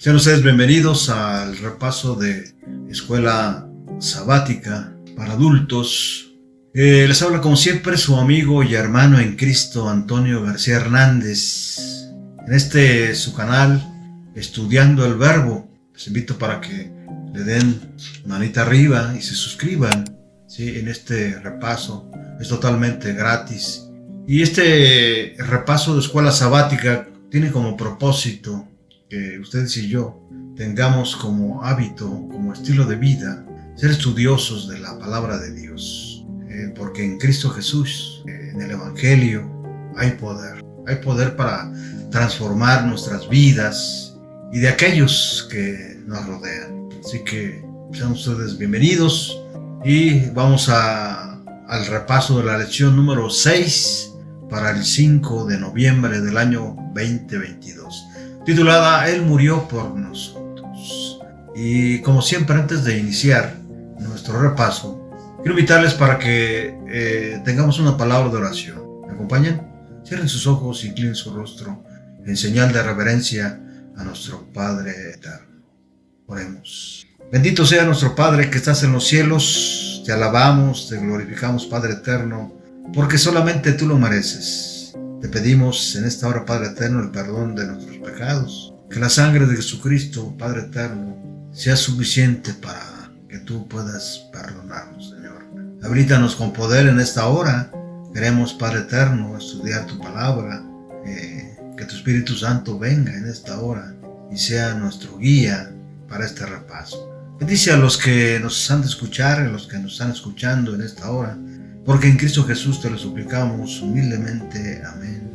Sean ustedes bienvenidos al repaso de Escuela Sabática para Adultos. Les habla como siempre su amigo y hermano en Cristo, Antonio García Hernández. En su canal, Estudiando el Verbo. Les invito para que le den manita arriba y se suscriban. ¿Sí? En este repaso es totalmente gratis. Y este repaso de Escuela Sabática tiene como propósito que ustedes y yo tengamos como hábito, como estilo de vida, ser estudiosos de la palabra de Dios. Porque en Cristo Jesús, en el Evangelio, hay poder para transformar nuestras vidas y de aquellos que nos rodean. Así que sean ustedes bienvenidos y vamos al repaso de la lección número 6 para el 5 de noviembre del año 2022. Titulada Él murió por nosotros. Y como siempre, antes de iniciar nuestro repaso, quiero invitarles para que tengamos una palabra de oración. ¿Me acompañan? Cierren sus ojos y inclinen su rostro en señal de reverencia a nuestro Padre eterno. Oremos. Bendito sea nuestro Padre que estás en los cielos. Te alabamos, te glorificamos, Padre eterno, porque solamente tú lo mereces. Te pedimos en esta hora, Padre eterno, el perdón de nuestros pecados. Que la sangre de Jesucristo, Padre eterno, sea suficiente para que tú puedas perdonarnos, Señor. Habilítanos con poder en esta hora. Queremos, Padre eterno, estudiar tu palabra. Que tu Espíritu Santo venga en esta hora y sea nuestro guía para este repaso. Bendice a los que nos han de escuchar, a los que nos están escuchando en esta hora, porque en Cristo Jesús te lo suplicamos humildemente. Amén.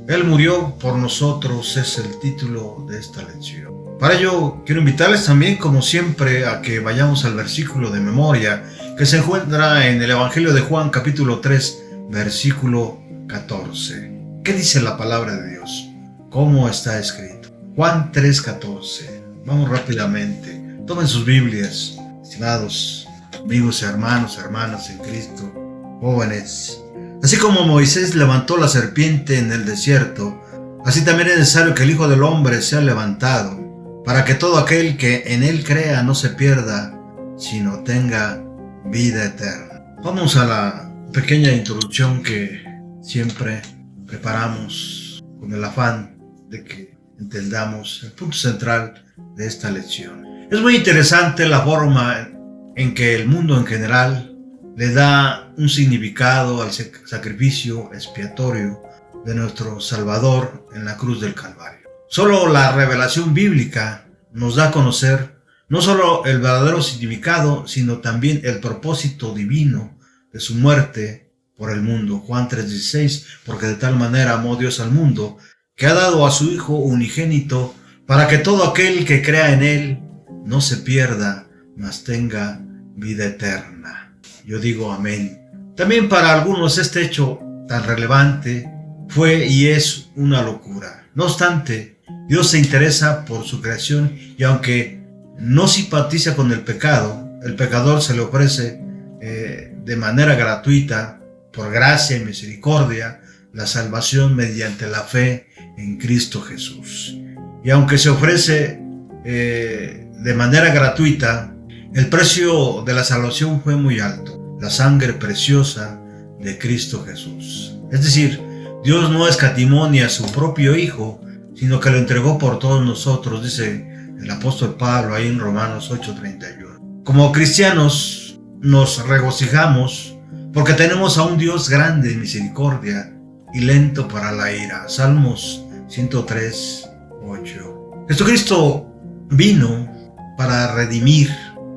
Él murió por nosotros es el título de esta lección. Para ello quiero invitarles también, como siempre, a que vayamos al versículo de memoria que se encuentra en el Evangelio de Juan capítulo 3 versículo 14. ¿Qué dice la palabra de Dios? ¿Cómo está escrito? Juan 3:14. Vamos rápidamente. Tomen sus Biblias, estimados amigos y hermanas en Cristo, jóvenes. Así como Moisés levantó la serpiente en el desierto, así también es necesario que el Hijo del Hombre sea levantado, para que todo aquel que en él crea no se pierda, sino tenga vida eterna. Vamos a la pequeña introducción que siempre preparamos con el afán de que entendamos el punto central de esta lección. Es muy interesante la forma en que el mundo en general le da un significado al sacrificio expiatorio de nuestro Salvador en la cruz del Calvario. Solo la revelación bíblica nos da a conocer no solo el verdadero significado, sino también el propósito divino de su muerte por el mundo. Juan 3:16, porque de tal manera amó Dios al mundo, que ha dado a su Hijo unigénito, para que todo aquel que crea en él no se pierda, mas tenga vida eterna. Yo digo amén. También para algunos este hecho tan relevante fue y es una locura. No obstante, Dios se interesa por su creación y aunque no simpatiza con el pecado, el pecador se le ofrece de manera gratuita, por gracia y misericordia, la salvación mediante la fe en Cristo Jesús. Y aunque se ofrece de manera gratuita, el precio de la salvación fue muy alto, la sangre preciosa de Cristo Jesús. Es decir, Dios no escatimó ni a su propio Hijo, sino que lo entregó por todos nosotros, dice el apóstol Pablo ahí en Romanos 8:31. Como cristianos nos regocijamos porque tenemos a un Dios grande en misericordia y lento para la ira. Salmos 103:8. Jesucristo vino para redimir,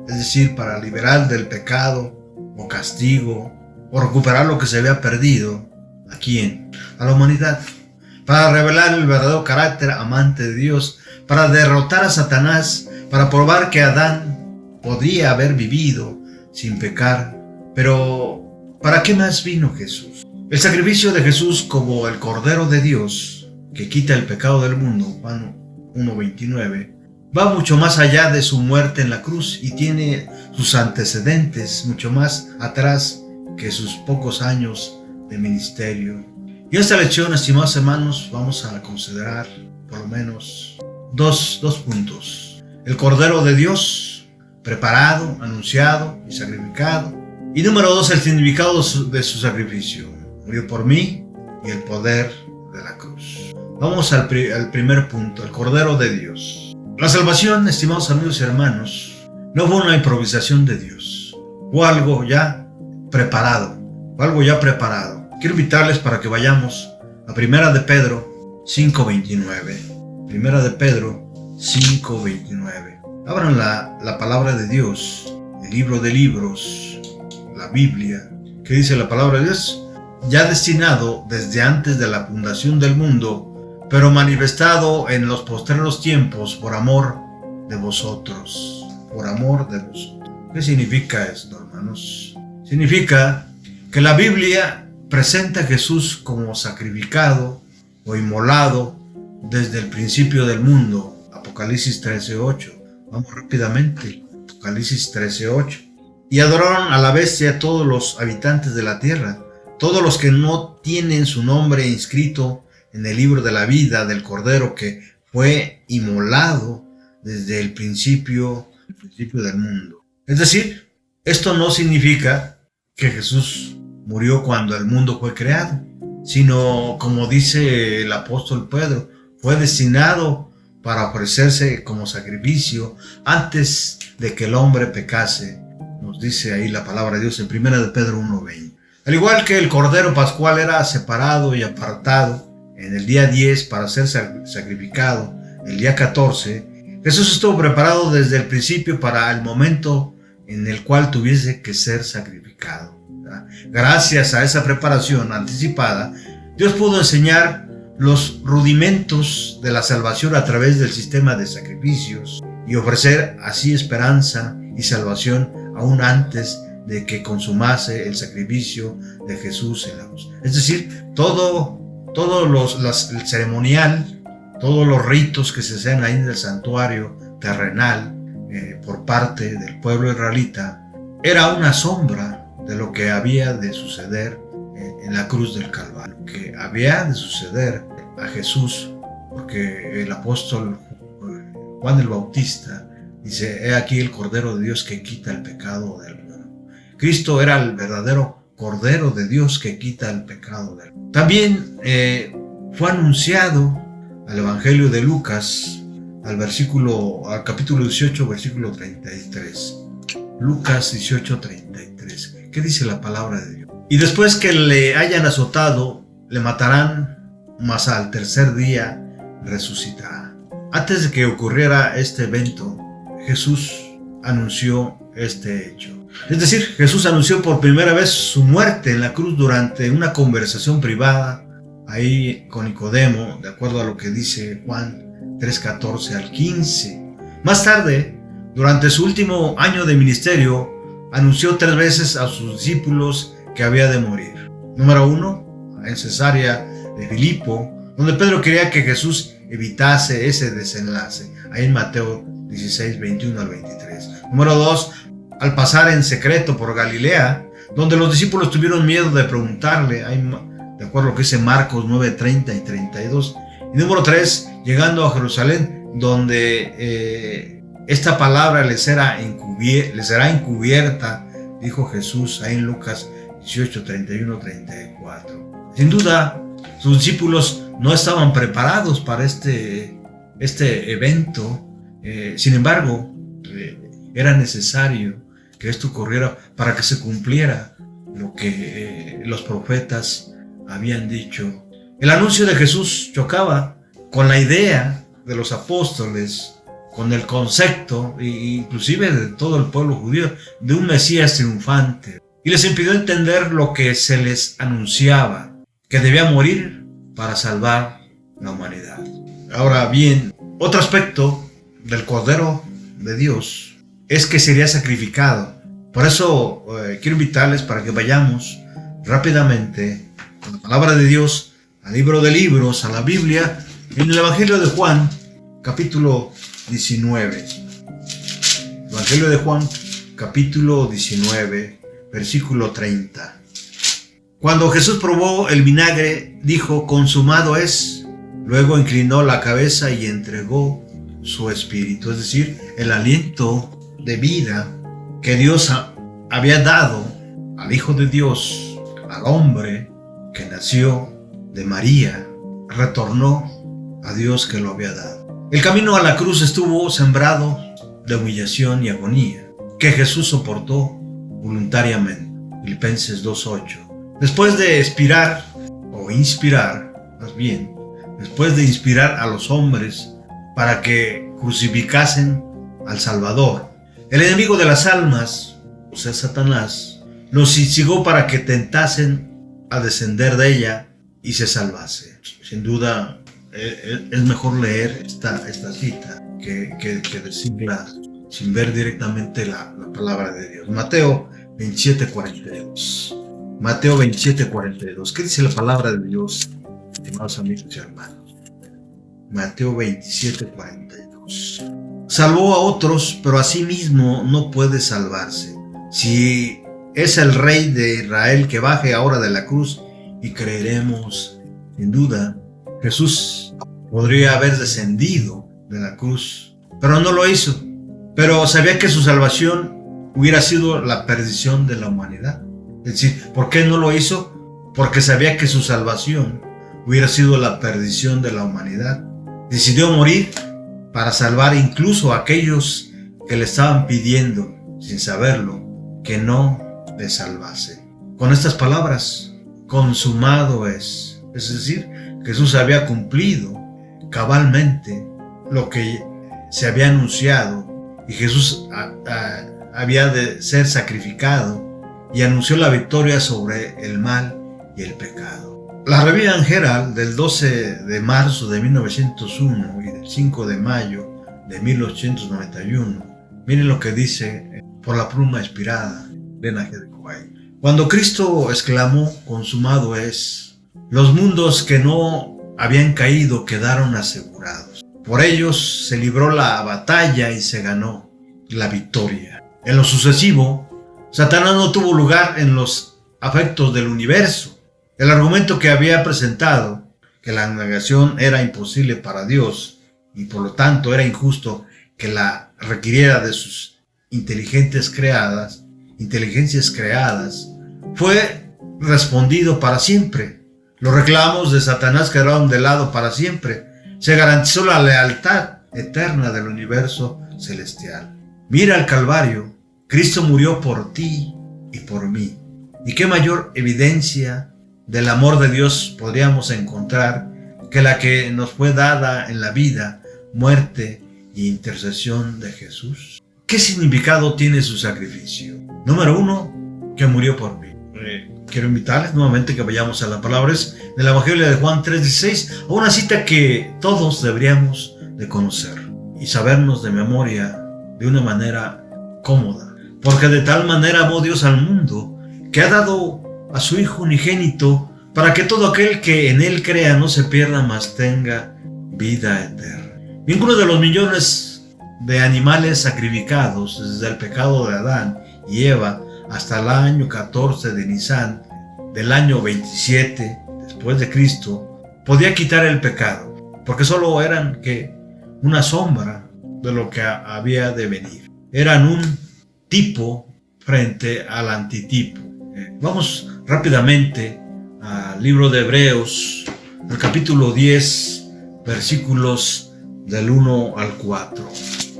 es decir, para liberar del pecado o castigo o recuperar lo que se había perdido. ¿A quién? A la humanidad. Para revelar el verdadero carácter amante de Dios, para derrotar a Satanás, para probar que Adán podría haber vivido sin pecar. Pero, ¿para qué más vino Jesús? El sacrificio de Jesús como el Cordero de Dios, que quita el pecado del mundo, Juan 1:29, va mucho más allá de su muerte en la cruz y tiene sus antecedentes mucho más atrás que sus pocos años de ministerio. Y en esta lección, estimados hermanos, vamos a considerar por lo menos dos puntos. El Cordero de Dios, preparado, anunciado y sacrificado. Y número 2, el significado de su sacrificio. Murió por mí y el poder de la cruz. Vamos al primer punto, el Cordero de Dios. La salvación, estimados amigos y hermanos, no fue una improvisación de Dios. Fue algo ya preparado. Quiero invitarles para que vayamos a 1 de Pedro 5:29. 1 de Pedro 5:29. Abran la palabra de Dios, el libro de libros, la Biblia. ¿Qué dice la palabra de Dios? Ya destinado desde antes de la fundación del mundo, pero manifestado en los postreros tiempos por amor de vosotros. Por amor de vosotros. ¿Qué significa esto, hermanos? Significa que la Biblia presenta a Jesús como sacrificado o inmolado desde el principio del mundo. Apocalipsis 13:8. Vamos rápidamente. Apocalipsis 13:8. Y adoraron a la bestia todos los habitantes de la tierra, todos los que no tienen su nombre inscrito en el libro de la vida del Cordero que fue inmolado desde el principio del mundo. Es decir, esto no significa que Jesús murió cuando el mundo fue creado, sino, como dice el apóstol Pedro, fue destinado para ofrecerse como sacrificio antes de que el hombre pecase. Nos dice ahí la palabra de Dios en 1 de Pedro 1:20. Al igual que el Cordero Pascual era separado y apartado en el día 10 para ser sacrificado el día 14, Jesús estuvo preparado desde el principio para el momento en el cual tuviese que ser sacrificado. Gracias a esa preparación anticipada, Dios pudo enseñar los rudimentos de la salvación a través del sistema de sacrificios y ofrecer así esperanza y salvación aún antes de que consumase el sacrificio de Jesús en la cruz. Es decir, todo el ceremonial, todos los ritos que se hacían ahí en el santuario terrenal por parte del pueblo israelita era una sombra de lo que había de suceder en la cruz del Calvario, que había de suceder a Jesús, porque el apóstol Juan el Bautista dice: he aquí el Cordero de Dios que quita el pecado del mundo. Cristo era el verdadero Cordero de Dios que quita el pecado del mundo. También fue anunciado al Evangelio de Lucas, al capítulo 18, versículo 33. Lucas 18:33. ¿Qué dice la palabra de Dios? Y después que le hayan azotado, le matarán, mas al tercer día resucitará. Antes de que ocurriera este evento, Jesús anunció este hecho. Es decir, Jesús anunció por primera vez su muerte en la cruz durante una conversación privada ahí con Nicodemo, de acuerdo a lo que dice Juan 3:14 al 15. Más tarde, durante su último año de ministerio, anunció 3 veces a sus discípulos que había de morir. Número 1, en Cesarea de Filipo, donde Pedro quería que Jesús evitase ese desenlace, ahí en Mateo 16, 21 al 23. Número 2, al pasar en secreto por Galilea, donde los discípulos tuvieron miedo de preguntarle, ahí, de acuerdo a lo que dice Marcos 9, 30 y 32. Y número 3, llegando a Jerusalén, donde esta palabra les será encubierta, dijo Jesús ahí en Lucas 18, 31, 34. Sin duda, sus discípulos no estaban preparados para este evento. Sin embargo, era necesario que esto ocurriera para que se cumpliera lo que los profetas habían dicho. El anuncio de Jesús chocaba con la idea de los apóstoles, con el concepto, inclusive de todo el pueblo judío, de un Mesías triunfante. Y les impidió entender lo que se les anunciaba, que debía morir para salvar la humanidad. Ahora bien, otro aspecto del Cordero de Dios es que sería sacrificado. Por eso quiero invitarles para que vayamos rápidamente con la palabra de Dios al libro de libros, a la Biblia, en el Evangelio de Juan, capítulo 19. Evangelio de Juan, capítulo 19, versículo 30. Cuando Jesús probó el vinagre, dijo: consumado es. Luego inclinó la cabeza y entregó su espíritu, es decir, el aliento de vida que Dios había dado al Hijo de Dios, al hombre que nació de María, retornó a Dios que lo había dado. El camino a la cruz estuvo sembrado de humillación y agonía, que Jesús soportó voluntariamente. Filipenses 2:8. Después de inspirar, después de inspirar a los hombres para que crucificasen al Salvador, el enemigo de las almas, o sea, Satanás, los instigó para que tentasen a descender de ella y se salvase. Sin duda, es mejor leer esta cita que decirla sin ver directamente la palabra de Dios. Mateo 27:42. Mateo 27:42. ¿Qué dice la palabra de Dios, estimados amigos y hermanos? Mateo 27:42. Salvó a otros, pero a sí mismo no puede salvarse. Si es el Rey de Israel, que baje ahora de la cruz y creeremos. Sin duda, Jesús podría haber descendido de la cruz, pero no lo hizo. Pero sabía que su salvación hubiera sido la perdición de la humanidad. Es decir, ¿por qué no lo hizo? Porque sabía que su salvación hubiera sido la perdición de la humanidad. Decidió morir para salvar incluso a aquellos que le estaban pidiendo, sin saberlo, que no le salvase. Con estas palabras, consumado es. Es decir, Jesús había cumplido cabalmente lo que se había anunciado, y Jesús había de ser sacrificado, y anunció la victoria sobre el mal y el pecado. La revista Herald del 12 de marzo de 1901 y del 5 de mayo de 1891, miren lo que dice por la pluma inspirada de Ellen G. White. Cuando Cristo exclamó, consumado es, los mundos que no habían caído quedaron asegurados. Por ellos se libró la batalla y se ganó la victoria. En lo sucesivo, Satanás no tuvo lugar en los afectos del universo. El argumento que había presentado, que la negación era imposible para Dios y por lo tanto era injusto que la requiriera de sus inteligencias creadas, fue respondido para siempre. Los reclamos de Satanás quedaron de lado para siempre. Se garantizó la lealtad eterna del universo celestial. Mira el Calvario. Cristo murió por ti y por mí. ¿Y qué mayor evidencia del amor de Dios podríamos encontrar que la que nos fue dada en la vida, muerte y intercesión de Jesús? ¿Qué significado tiene su sacrificio? Número 1, que murió por mí. Quiero invitarles nuevamente que vayamos a las palabras del Evangelio de Juan 3:16, a una cita que todos deberíamos de conocer y sabernos de memoria de una manera cómoda. Porque de tal manera amó Dios al mundo, que ha dado a su Hijo unigénito, para que todo aquel que en Él crea no se pierda, mas tenga vida eterna. Ninguno de los millones de animales sacrificados desde el pecado de Adán y Eva hasta el año 14 de Nisan del año 27 después de Cristo podía quitar el pecado, porque solo eran una sombra de lo que había de venir. Eran un tipo frente al antitipo. Vamos rápidamente al libro de Hebreos, el capítulo 10, versículos del 1 al 4.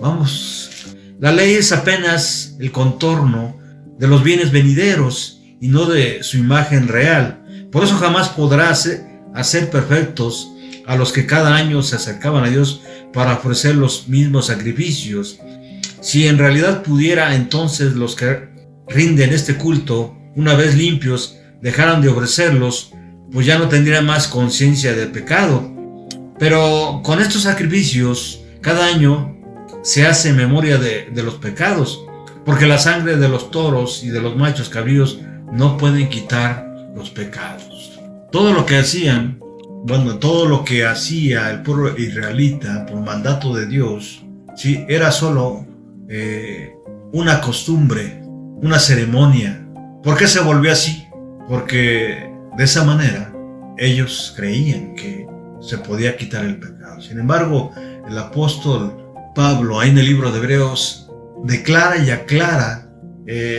Vamos. La ley es apenas el contorno de los bienes venideros y no de su imagen real. Por eso jamás podrá hacer perfectos a los que cada año se acercaban a Dios para ofrecer los mismos sacrificios. Si en realidad pudiera, entonces los que rinden este culto, una vez limpios, dejaran de ofrecerlos, pues ya no tendrían más conciencia del pecado. Pero con estos sacrificios, cada año se hace memoria de los pecados, porque la sangre de los toros y de los machos cabríos no pueden quitar los pecados. Todo lo que hacía el pueblo israelita por mandato de Dios, ¿sí?, era solo una costumbre, una ceremonia. ¿Por qué se volvió así? Porque de esa manera ellos creían que se podía quitar el pecado. Sin embargo, el apóstol Pablo, ahí en el libro de Hebreos, declara y aclara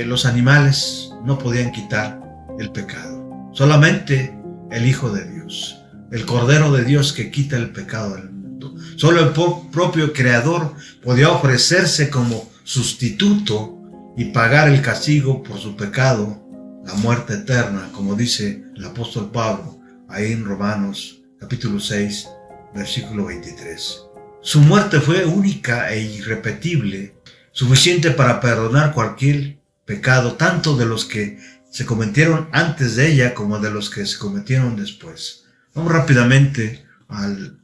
los animales no podían quitar el pecado. Solamente el Hijo de Dios, el Cordero de Dios que quita el pecado del mundo. Solo el propio Creador podía ofrecerse como sustituto y pagar el castigo por su pecado, la muerte eterna, como dice el apóstol Pablo ahí en Romanos capítulo 6, versículo 23. Su muerte fue única e irrepetible, suficiente para perdonar cualquier pecado, tanto de los que se cometieron antes de ella como de los que se cometieron después. Vamos rápidamente al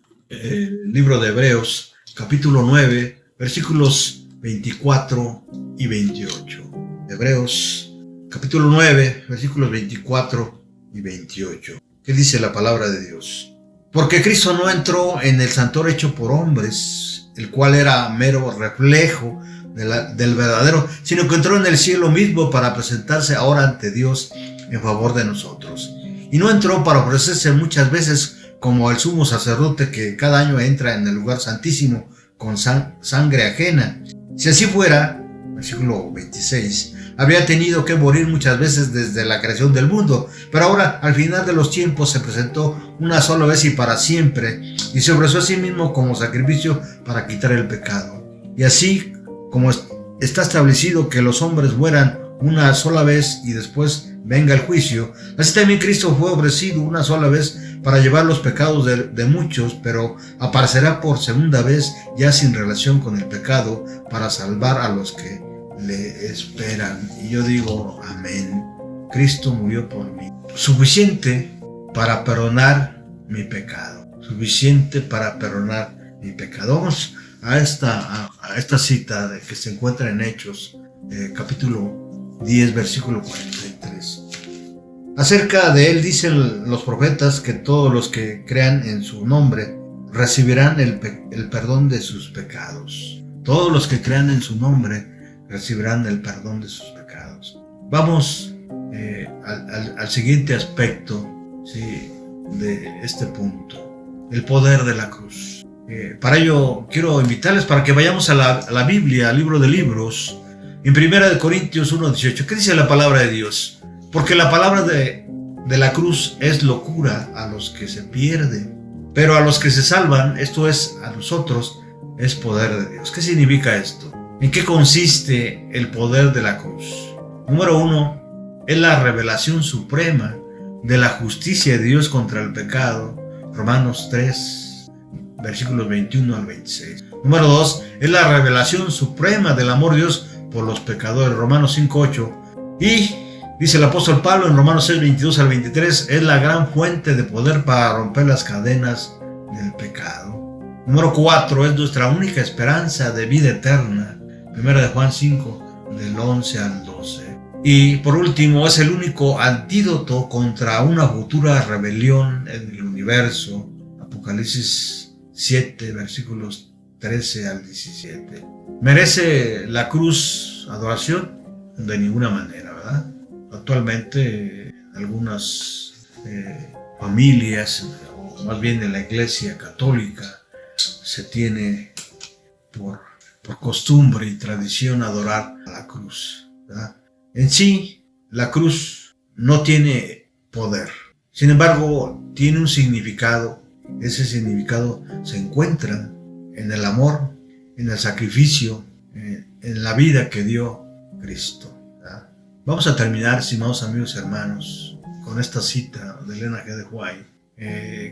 libro de Hebreos, capítulo 9, versículos 24 y 28. Hebreos, capítulo 9, versículos 24 y 28. ¿Qué dice la palabra de Dios? Porque Cristo no entró en el santuario hecho por hombres, el cual era mero reflejo del verdadero, sino que entró en el cielo mismo para presentarse ahora ante Dios en favor de nosotros. Y no entró para ofrecerse muchas veces como el sumo sacerdote que cada año entra en el lugar santísimo con sangre ajena. Si así fuera, versículo 26, habría tenido que morir muchas veces desde la creación del mundo, pero ahora al final de los tiempos se presentó una sola vez y para siempre, y se ofreció a sí mismo como sacrificio para quitar el pecado. Y así como está establecido que los hombres mueran una sola vez y después venga el juicio, así también Cristo fue ofrecido una sola vez para llevar los pecados de muchos, pero aparecerá por segunda vez ya sin relación con el pecado para salvar a los que le esperan. Y yo digo amén. Cristo murió por mí, suficiente para perdonar mi pecado, suficiente para perdonar mi pecado. Vamos a esta cita que se encuentra en Hechos, capítulo 10, versículo 43. Acerca de él dicen los profetas que todos los que crean en su nombre recibirán el perdón de sus pecados. Todos los que crean en su nombre recibirán el perdón de sus pecados. Vamos al siguiente aspecto, ¿sí?, de este punto, el poder de la cruz. Para ello quiero invitarles para que vayamos a la Biblia, al libro de libros, en 1 Corintios 1:18. ¿Qué dice la palabra de Dios? Porque la palabra de la cruz es locura a los que se pierden, pero a los que se salvan, esto es, a nosotros, es poder de Dios. ¿Qué significa esto? ¿En qué consiste el poder de la cruz? Número 1, es la revelación suprema de la justicia de Dios contra el pecado. Romanos 3, versículos 21 al 26. Número 2, es la revelación suprema del amor de Dios por los pecadores. Romanos 5:8. Y dice el apóstol Pablo en Romanos 6, 22 al 23, es la gran fuente de poder para romper las cadenas del pecado. Número 4, es nuestra única esperanza de vida eterna. 1 de Juan 5, del 11 al 12. Y por último, es el único antídoto contra una futura rebelión en el universo. Apocalipsis 7, versículos 13 al 17. ¿Merece la cruz adoración? De ninguna manera, ¿verdad? Actualmente algunas familias, o más bien en la Iglesia Católica, se tiene por costumbre y tradición adorar a la cruz, ¿verdad? En sí, la cruz no tiene poder. Sin embargo, tiene un significado. Ese significado se encuentra en el amor, en el sacrificio, en la vida que dio Cristo, ¿verdad? Vamos a terminar, estimados amigos y hermanos, con esta cita de Elena G. de White,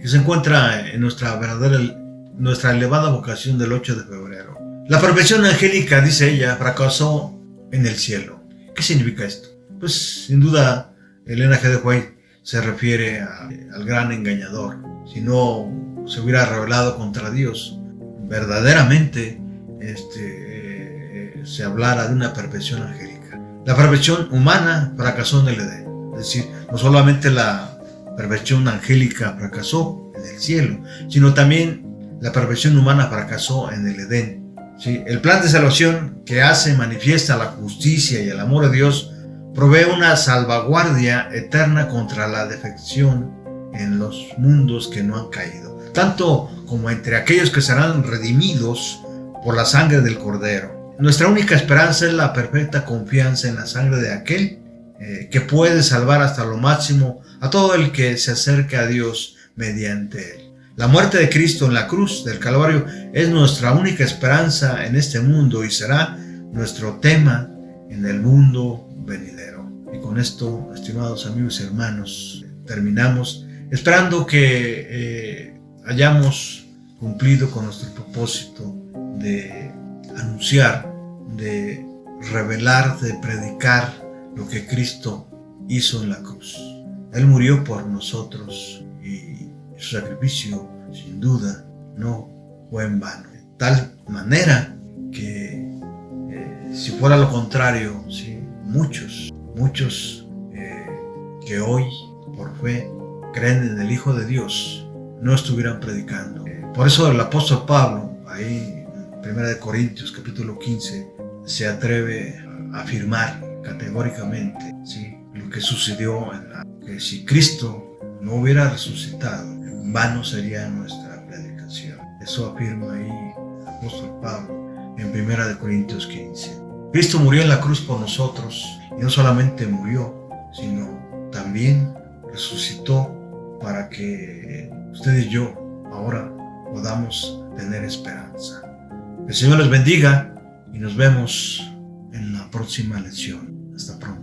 que se encuentra en nuestra elevada vocación del 8 de febrero. La perfección angélica, dice ella, fracasó en el cielo. ¿Qué significa esto? Pues sin duda Elena G. de White se refiere al gran engañador. Si no se hubiera rebelado contra Dios, verdaderamente se hablara de una perfección angélica. La perfección humana fracasó en el Edén. Es decir, no solamente la perfección angélica fracasó en el cielo, sino también la perfección humana fracasó en el Edén. ¿Sí? El plan de salvación que manifiesta la justicia y el amor de Dios provee una salvaguardia eterna contra la defección en los mundos que no han caído, tanto como entre aquellos que serán redimidos por la sangre del Cordero. Nuestra única esperanza es la perfecta confianza en la sangre de aquel que puede salvar hasta lo máximo a todo el que se acerque a Dios mediante él. La muerte de Cristo en la cruz del Calvario es nuestra única esperanza en este mundo y será nuestro tema en el mundo venidero. Y con esto, estimados amigos y hermanos, terminamos esperando que hayamos cumplido con nuestro propósito de anunciar, de revelar, de predicar lo que Cristo hizo en la cruz. Él murió por nosotros y su sacrificio, sin duda, no fue en vano. De tal manera que si fuera lo contrario, ¿sí? muchos que hoy por fe creen en el Hijo de Dios no estuvieran predicando. Por eso el apóstol Pablo, ahí en 1 Corintios capítulo 15, se atreve a afirmar categóricamente, ¿sí? lo que sucedió que si Cristo no hubiera resucitado, en vano sería nuestra predicación. Eso afirma ahí el apóstol Pablo en 1 Corintios 15. Cristo murió en la cruz por nosotros y no solamente murió, sino también resucitó para que usted y yo ahora podamos tener esperanza. El Señor les bendiga y nos vemos en la próxima lección. Hasta pronto.